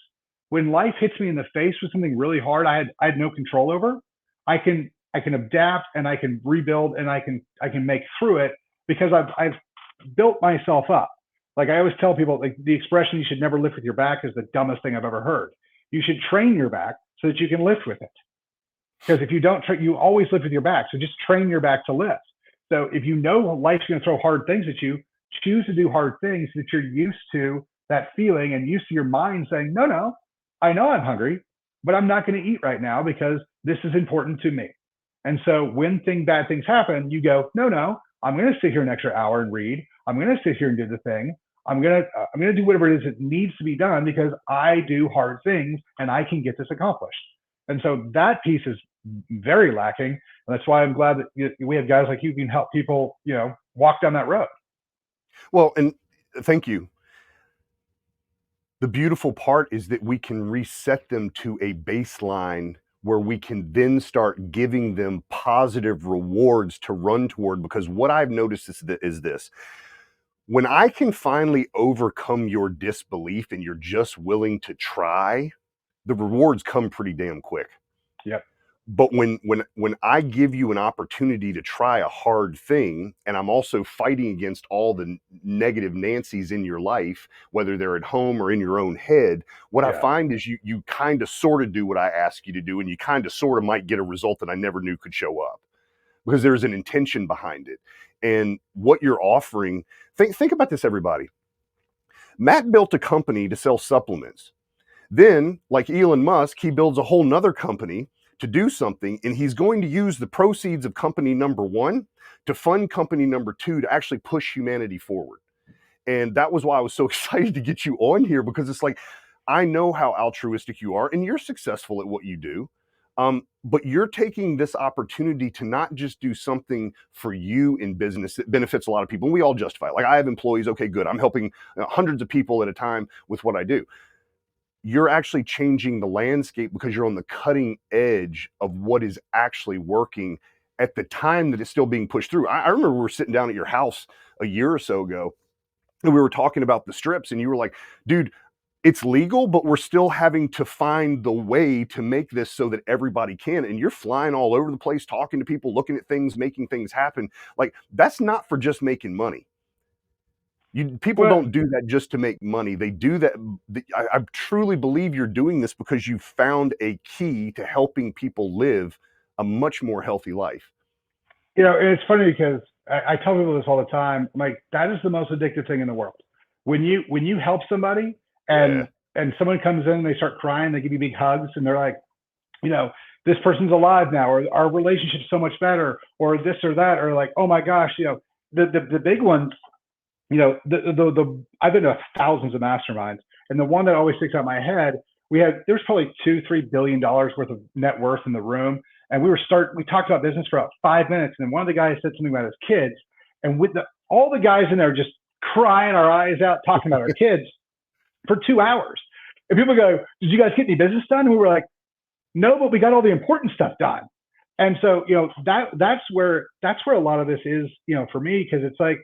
when life hits me in the face with something really hard I had no control over, I can adapt and I can rebuild and I can make through it because I've built myself up. Like I always tell people, like the expression "you should never lift with your back" is the dumbest thing I've ever heard. You should train your back so that you can lift with it. Because if you don't, you always lift with your back. So just train your back to lift. So if life's going to throw hard things at you, choose to do hard things so that you're used to that feeling and used to your mind saying, no, I know I'm hungry, but I'm not going to eat right now because this is important to me. And so when bad things happen, you go, no, I'm going to sit here an extra hour and read. I'm going to sit here and do the thing. I'm going to do whatever it is that needs to be done because I do hard things and I can get this accomplished. And so that piece is very lacking. And that's why I'm glad that we have guys like you who can help people, walk down that road. Well, and thank you. The beautiful part is that we can reset them to a baseline where we can then start giving them positive rewards to run toward. Because what I've noticed is this. When I can finally overcome your disbelief and you're just willing to try, the rewards come pretty damn quick. Yep. But when I give you an opportunity to try a hard thing, and I'm also fighting against all the negative Nancys in your life, whether they're at home or in your own head, what I find is you kind of sort of do what I ask you to do, and you kind of sort of might get a result that I never knew could show up because there's an intention behind it. and what you're offering. Think about this, everybody. Matt built a company to sell supplements. Then, like Elon Musk, he builds a whole nother company to do something, and he's going to use the proceeds of company number one to fund company number two to actually push humanity forward. And that was why I was so excited to get you on here, because it's like, I know how altruistic you are and you're successful at what you do. But you're taking this opportunity to not just do something for you in business that benefits a lot of people. And we all justify it. Like, I have employees. Okay, good. I'm helping hundreds of people at a time with what I do. You're actually changing the landscape because you're on the cutting edge of what is actually working at the time that it's still being pushed through. I remember we were sitting down at your house a year or so ago, and we were talking about the strips, and you were like, dude, it's legal, but we're still having to find the way to make this so that everybody can. And you're flying all over the place, talking to people, looking at things, making things happen. Like, that's not for just making money. People don't do that just to make money. They do that. I truly believe you're doing this because you found a key to helping people live a much more healthy life. You know, and it's funny because I tell people this all the time. I'm like, that is the most addictive thing in the world. When you help somebody and someone comes in and they start crying, they give you big hugs, and they're like, you know, this person's alive now, or our relationship's so much better, or this or that, or like, oh my gosh, you know, the big ones. You know, I've been to thousands of masterminds, and the one that always sticks out in my head, there's probably $2-3 billion worth of net worth in the room, and we talked about business for about 5 minutes, and then one of the guys said something about his kids, and with all the guys in there just crying our eyes out talking about our kids for 2 hours, and people go, "Did you guys get any business done?" And we were like, "No, but we got all the important stuff done." And so, you know, that's where a lot of this is, you know, for me, because it's like,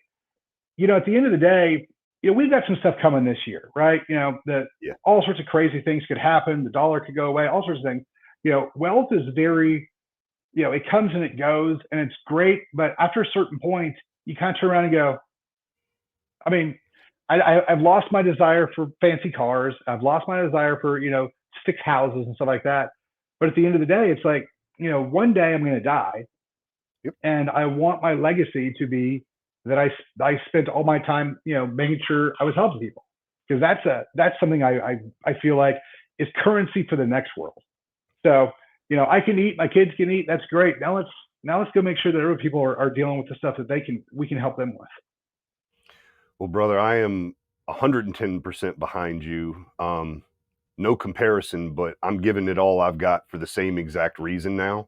you know, at the end of the day, you know, we've got some stuff coming this year, right? You know, all sorts of crazy things could happen. The dollar could go away, all sorts of things. You know, wealth is very, you know, it comes and it goes, and it's great. But after a certain point, you kind of turn around and go, I mean, I've lost my desire for fancy cars. I've lost my desire for, you know, stick houses and stuff like that. But at the end of the day, it's like, you know, one day I'm going to die. Yep. And I want my legacy to be that I spent all my time, you know, making sure I was helping people, because that's something I feel like is currency for the next world. So, you know, I can eat, my kids can eat. That's great. Now let's go make sure that other people are dealing with the stuff that we can help them with. Well, brother, I am 110% behind you. No comparison, but I'm giving it all I've got for the same exact reason now.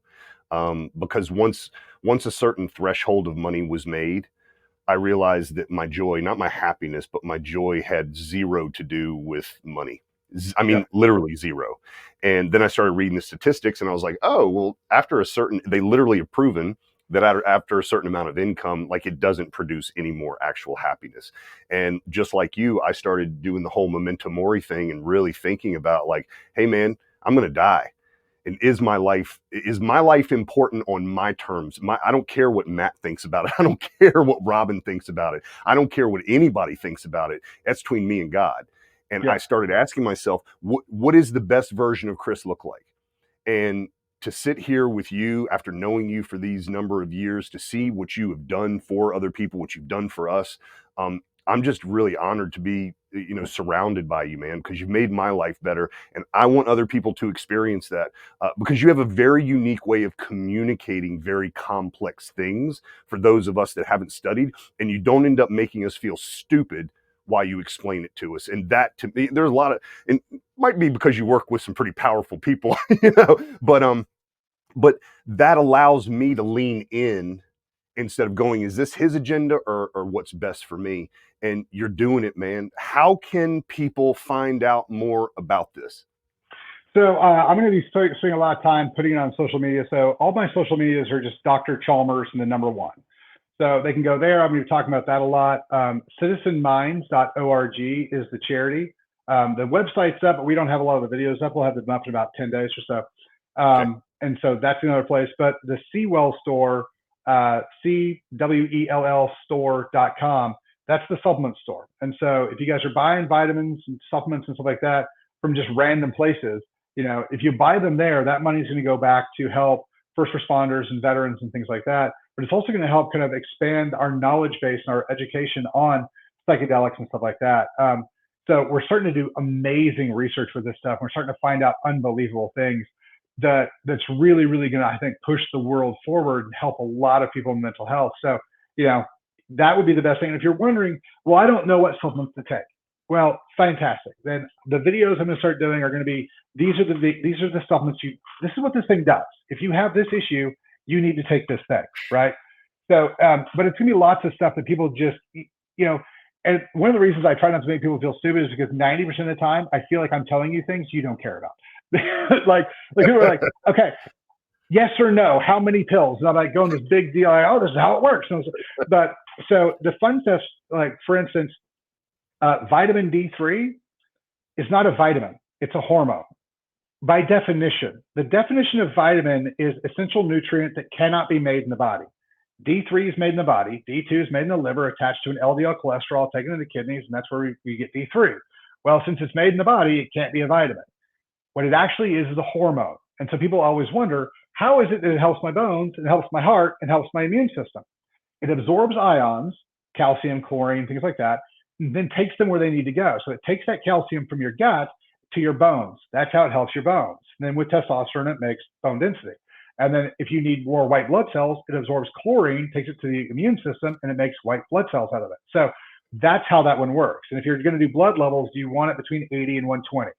Because once a certain threshold of money was made, I realized that my joy, not my happiness, but my joy had zero to do with money. I mean, literally zero. And then I started reading the statistics, and I was like, oh, well, they literally have proven that after a certain amount of income, like, it doesn't produce any more actual happiness. And just like you, I started doing the whole memento mori thing and really thinking about, like, hey man, I'm going to die. And is my life important on my terms? I don't care what Matt thinks about it. I don't care what Robin thinks about it. I don't care what anybody thinks about it. That's between me and God. And I started asking myself, what is the best version of Chris look like? And to sit here with you after knowing you for these number of years, to see what you have done for other people, what you've done for us, I'm just really honored to be, you know, surrounded by you, man, because you've made my life better. And I want other people to experience that, because you have a very unique way of communicating very complex things for those of us that haven't studied, and you don't end up making us feel stupid while you explain it to us. And that, to me, there's a lot of, and it might be because you work with some pretty powerful people, you know, but that allows me to lean in instead of going, is this his agenda or what's best for me? And you're doing it, man. How can people find out more about this? So I'm going to be spending a lot of time putting it on social media. So all my social medias are just Dr. Chalmers and the number 1. So they can go there. I'm going to be talking about that a lot. Citizenminds.org is the charity. The website's up, but we don't have a lot of the videos up. We'll have them up in about 10 days or so. And so that's another place. But the Sewell store, CWELL store.com, that's the supplement store. And so if you guys are buying vitamins and supplements and stuff like that from just random places, you know, if you buy them there, that money is going to go back to help first responders and veterans and things like that. But it's also going to help kind of expand our knowledge base and our education on psychedelics and stuff like that. So we're starting to do amazing research with this stuff. We're starting to find out unbelievable things that's really, really going to, I think, push the world forward and help a lot of people in mental health. So, that would be the best thing. And if you're wondering, well, I don't know what supplements to take. Well, fantastic. Then the videos I'm going to start doing are going to be, these are the supplements this is what this thing does. If you have this issue, you need to take this thing, right? So, but it's going to be lots of stuff that people just, and one of the reasons I try not to make people feel stupid is because 90% of the time, I feel like I'm telling you things you don't care about. like people are like, okay, yes or no, how many pills? And I'm like going this big deal, like, oh, this is how it works. But so the fun stuff, like for instance, vitamin D3 is not a vitamin, it's a hormone. By definition, the definition of vitamin is essential nutrient that cannot be made in the body. D3 is made in the body, D2 is made in the liver, attached to an LDL cholesterol, taken to the kidneys, and that's where we get D3. Well, since it's made in the body, it can't be a vitamin. What it actually is a hormone. And so people always wonder, how is it that it helps my bones, it helps my heart, and helps my immune system? It absorbs ions, calcium, chlorine, things like that, and then takes them where they need to go. So it takes that calcium from your gut to your bones. That's how it helps your bones. And then with testosterone, it makes bone density. And then if you need more white blood cells, it absorbs chlorine, takes it to the immune system, and it makes white blood cells out of it. So that's how that one works. And if you're going to do blood levels, you want it between 80 and 120.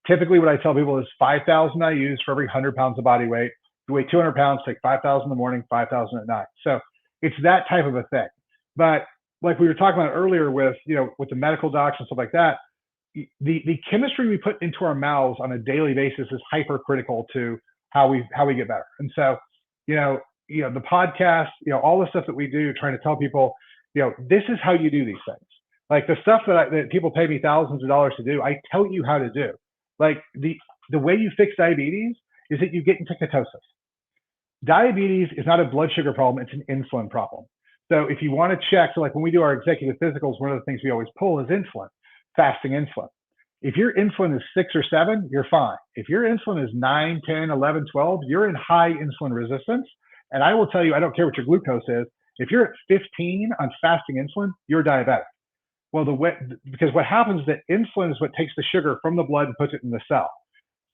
Typically, what I tell people is 5,000 I use for every 100 pounds of body weight. If you weigh 200 pounds, take 5,000 in the morning, 5,000 at night. So it's that type of a thing. But like we were talking about earlier with, with the medical docs and stuff like that, the chemistry we put into our mouths on a daily basis is hypercritical to how we get better. And so, the podcast, all the stuff that we do, trying to tell people, this is how you do these things. Like the stuff that people pay me thousands of dollars to do, I tell you how to do. Like the way you fix diabetes is that you get into ketosis. Diabetes is not a blood sugar problem, it's an insulin problem. So if you want to check, so like when we do our executive physicals, one of the things we always pull is insulin, fasting insulin. If your insulin is 6 or 7, you're fine. If your insulin is 9, 10, 11, 12, you're in high insulin resistance. And I will tell you, I don't care what your glucose is. If you're at 15 on fasting insulin, you're diabetic. Well, because what happens is that insulin is what takes the sugar from the blood and puts it in the cell.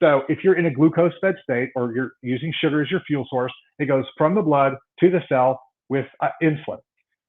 So if you're in a glucose-fed state or you're using sugar as your fuel source, it goes from the blood to the cell with insulin.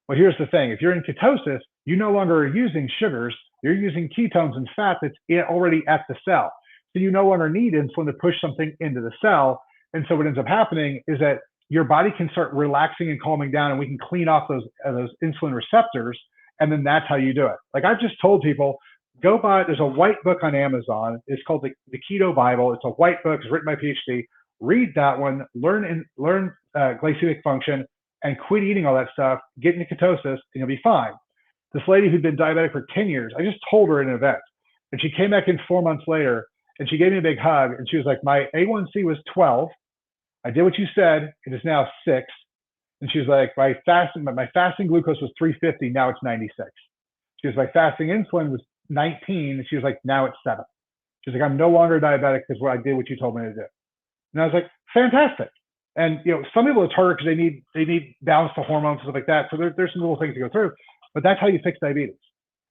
Well, here's the thing. If you're in ketosis, you no longer are using sugars. You're using ketones and fat that's already at the cell. So you no longer need insulin to push something into the cell. And so what ends up happening is that your body can start relaxing and calming down, and we can clean off those insulin receptors. And then that's how you do it. Like I've just told people, go buy, there's a white book on Amazon. It's called the Keto Bible. It's a white book. It's written by a PhD. Read that one, learn glycemic function, and quit eating all that stuff, get into ketosis, and you'll be fine. This lady who'd been diabetic for 10 years, I just told her in an event, and she came back in 4 months later, and she gave me a big hug, and she was like, my A1C was 12. I did what you said. It is now 6. And she was like, my fasting glucose was 350. Now it's 96. She was like, fasting insulin was 19. And she was like, now it's 7. She's like, I'm no longer diabetic because I did what you told me to do. And I was like, fantastic. And some people it's harder because they need balance to hormones and stuff like that. So there's some little things to go through, but that's how you fix diabetes.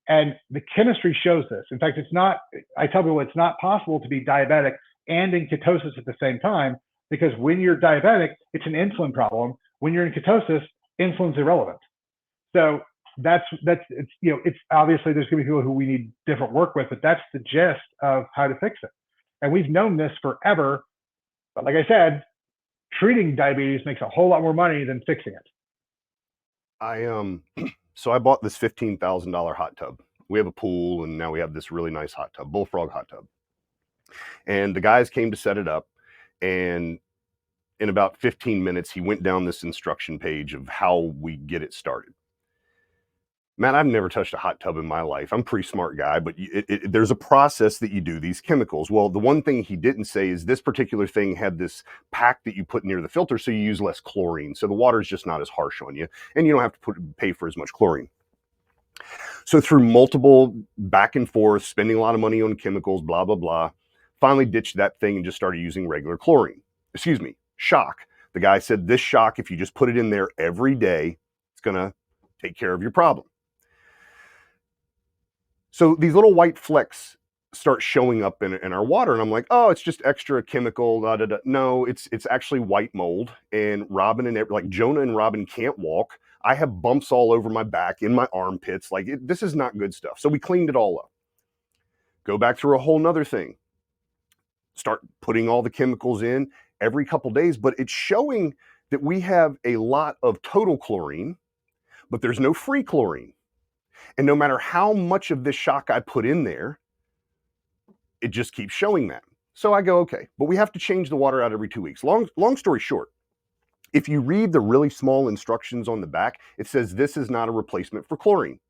And the chemistry shows this. In fact, I tell people it's not possible to be diabetic and in ketosis at the same time, because when you're diabetic, it's an insulin problem. When you're in ketosis, insulin's irrelevant. So it's obviously there's going to be people who we need different work with, but that's the gist of how to fix it. And we've known this forever. But like I said, treating diabetes makes a whole lot more money than fixing it. So I bought this $15,000 hot tub. We have a pool, and now we have this really nice hot tub, bullfrog hot tub. And the guys came to set it up, and in about 15 minutes, he went down this instruction page of how we get it started. Man, I've never touched a hot tub in my life. I'm a pretty smart guy, but there's a process that you do these chemicals. Well, the one thing he didn't say is this particular thing had this pack that you put near the filter, so you use less chlorine. So the water is just not as harsh on you, and you don't have to pay for as much chlorine. So through multiple back and forth, spending a lot of money on chemicals, blah, blah, blah, finally ditched that thing and just started using regular chlorine. Shock. The guy said this shock, if you just put it in there every day, it's going to take care of your problem. So these little white flecks start showing up in our water, and I'm like, oh, it's just extra chemical. Da, da, da. No, it's actually white mold. And Robin and like Jonah and Robin can't walk. I have bumps all over my back, in my armpits. Like this is not good stuff. So we cleaned it all up. Go back through a whole nother thing. Start putting all the chemicals in every couple days, but it's showing that we have a lot of total chlorine, but there's no free chlorine. And no matter how much of this shock I put in there, it just keeps showing that. So I go, okay, but we have to change the water out every 2 weeks. Long story short, if you read the really small instructions on the back, it says this is not a replacement for chlorine.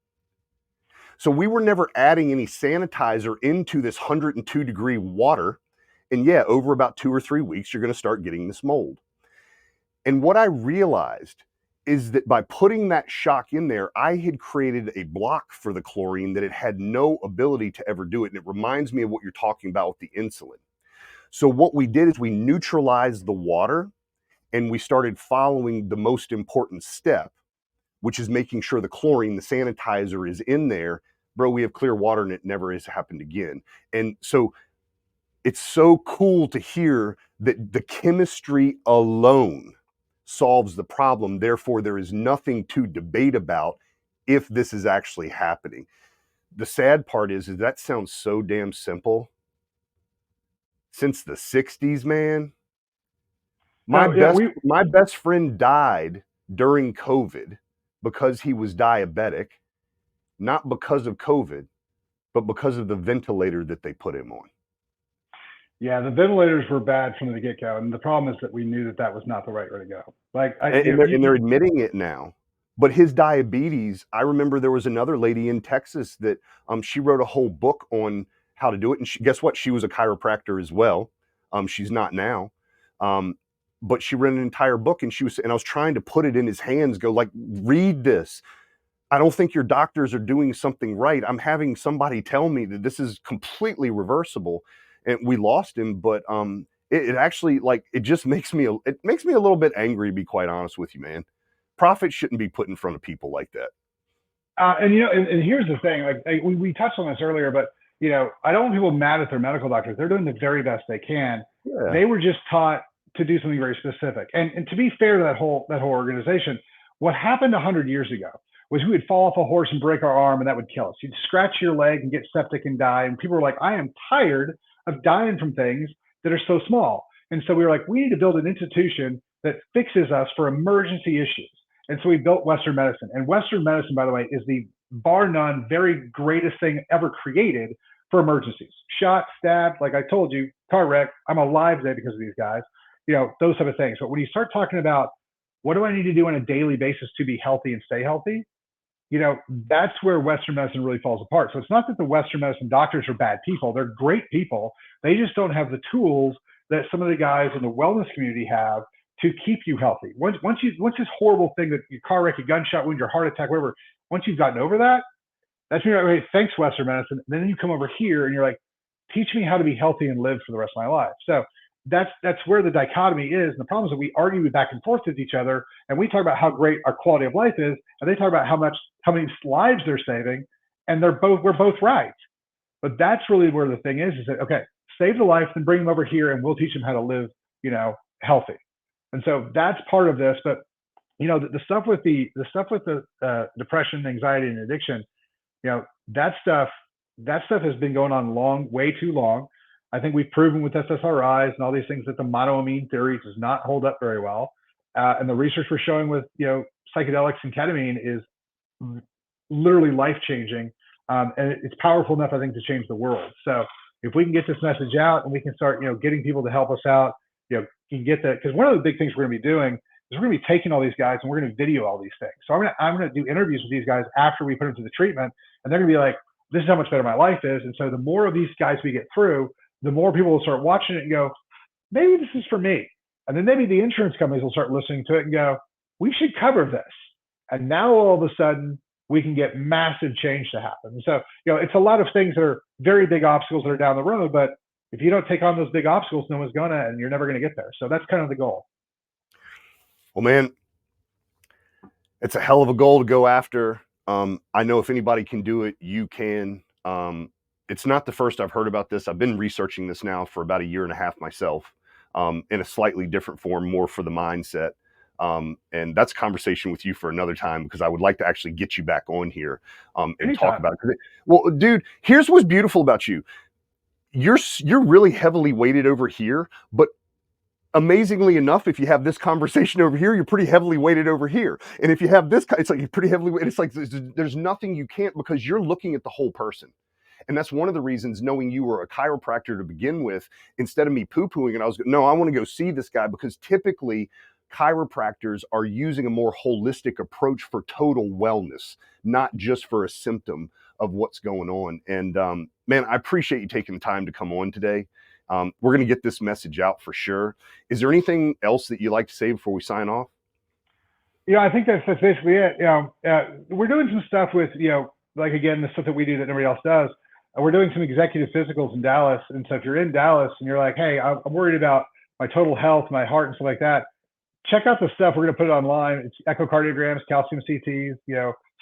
So we were never adding any sanitizer into this 102-degree water. And yeah, over about 2 or 3 weeks, you're going to start getting this mold. And what I realized is that by putting that shock in there, I had created a block for the chlorine that it had no ability to ever do it. And it reminds me of what you're talking about with the insulin. So what we did is we neutralized the water and we started following the most important step, which is making sure the chlorine, the sanitizer is in there. Bro, we have clear water and it never has happened again. And so it's so cool to hear that the chemistry alone solves the problem. Therefore, there is nothing to debate about if this is actually happening. The sad part is that sounds so damn simple. Since the 60s, man, my best friend died during COVID because he was diabetic, not because of COVID, but because of the ventilator that they put him on. Yeah, the ventilators were bad from the get-go, and the problem is that we knew that was not the right way to go. And they're admitting it now. But his diabetes, I remember there was another lady in Texas that she wrote a whole book on how to do it, and guess what? She was a chiropractor as well. She's not now, but she read an entire book, and I was trying to put it in his hands, go like, read this. I don't think your doctors are doing something right. I'm having somebody tell me that this is completely reversible. And we lost him, but it actually, like, it just makes me a little bit angry, to be quite honest with you, man. Profit shouldn't be put in front of people like that. And here's the thing, like we touched on this earlier, but I don't want people mad at their medical doctors. They're doing the very best they can. Yeah. They were just taught to do something very specific. And to be fair to that whole organization, what happened 100 years ago was we would fall off a horse and break our arm, and that would kill us. You'd scratch your leg and get septic and die. And people were like, I am tired of dying from things that are so small. And so we were like, we need to build an institution that fixes us for emergency issues. And so we built Western medicine. And Western medicine, by the way, is the bar none, very greatest thing ever created for emergencies. Shot, stabbed, like I told you, car wreck. I'm alive today because of these guys, those type of things. But when you start talking about what do I need to do on a daily basis to be healthy and stay healthy, that's where Western medicine really falls apart. So it's not that the Western medicine doctors are bad people. They're great people. They just don't have the tools that some of the guys in the wellness community have to keep you healthy. Once this horrible thing that your car wreck, your gunshot wound, your heart attack, whatever, once you've gotten over that, that's when you're like, hey, thanks, Western medicine. And then you come over here and you're like, teach me how to be healthy and live for the rest of my life. So that's where the dichotomy is. And the problem is that we argue back and forth with each other, and we talk about how great our quality of life is, and they talk about how many lives they're saving, and we're both right. But that's really where the thing is that, okay, save the life, then bring them over here, and we'll teach them how to live, healthy. And so that's part of this. But the stuff with the depression, anxiety, and addiction, that stuff has been going on way too long. I think we've proven with SSRIs and all these things that the monoamine theory does not hold up very well. And the research we're showing with, psychedelics and ketamine is literally life-changing. And it's powerful enough, I think, to change the world. So if we can get this message out and we can start, getting people to help us out, can get that. Because one of the big things we're going to be doing is we're going to be taking all these guys and we're going to video all these things. So I'm going to do interviews with these guys after we put them to the treatment, and they're going to be like, this is how much better my life is. And so the more of these guys we get through, the more people will start watching it and go, maybe this is for me. And then maybe the insurance companies will start listening to it and go, we should cover this. And now all of a sudden we can get massive change to happen. So, it's a lot of things that are very big obstacles that are down the road, but if you don't take on those big obstacles, no one's gonna, and you're never gonna get there. So that's kind of the goal. Well, man, it's a hell of a goal to go after. I know if anybody can do it, you can. It's not the first I've heard about this. I've been researching this now for about a year and a half myself, in a slightly different form, more for the mindset. And that's a conversation with you for another time, because I would like to actually get you back on here and Anytime. talk about it. Well, dude, here's what's beautiful about you. You're really heavily weighted over here, but amazingly enough, if you have this conversation over here, you're pretty heavily weighted over here. And if you have this, it's like you're pretty heavily weighted. It's like there's nothing you can't, because you're looking at the whole person. And that's one of the reasons, knowing you were a chiropractor to begin with, instead of me poo-pooing it, I want to go see this guy, because typically chiropractors are using a more holistic approach for total wellness, not just for a symptom of what's going on. And man, I appreciate you taking the time to come on today. We're going to get this message out for sure. Is there anything else that you'd like to say before we sign off? I think that's basically it. We're doing some stuff with, like, again, the stuff that we do that nobody else does. We're doing some executive physicals in Dallas. And so if you're in Dallas and you're like, hey, I'm worried about my total health, my heart and stuff like that, check out the stuff. We're going to put it online. It's echocardiograms, calcium CTs,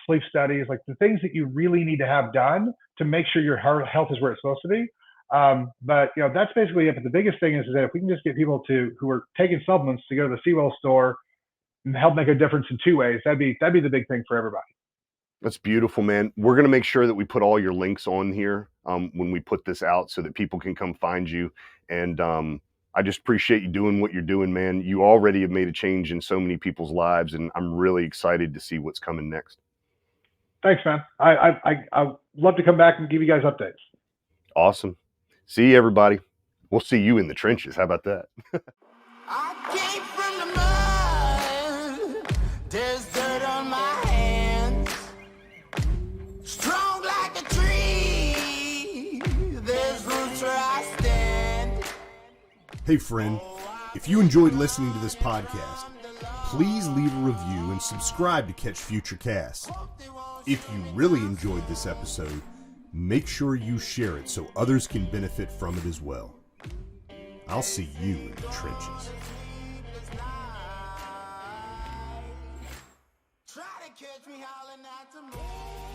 sleep studies, like the things that you really need to have done to make sure your health is where it's supposed to be. But that's basically it. But the biggest thing is that if we can just get people who are taking supplements to go to the Seawell store and help make a difference in two ways, that'd be the big thing for everybody. That's beautiful, man. We're going to make sure that we put all your links on here when we put this out, so that people can come find you. And I just appreciate you doing what you're doing, man. You already have made a change in so many people's lives, and I'm really excited to see what's coming next. Thanks, man. I'd love to come back and give you guys updates. Awesome. See you, everybody. We'll see you in the trenches. How about that? I came from the mud. There's dirt on my hands. Strong like a tree. There's roots where I stand. Hey friend, if you enjoyed listening to this podcast, please leave a review and subscribe to catch future casts. If you really enjoyed this episode, make sure you share it so others can benefit from it as well. I'll see you in the trenches. Try to catch me howling at the moon.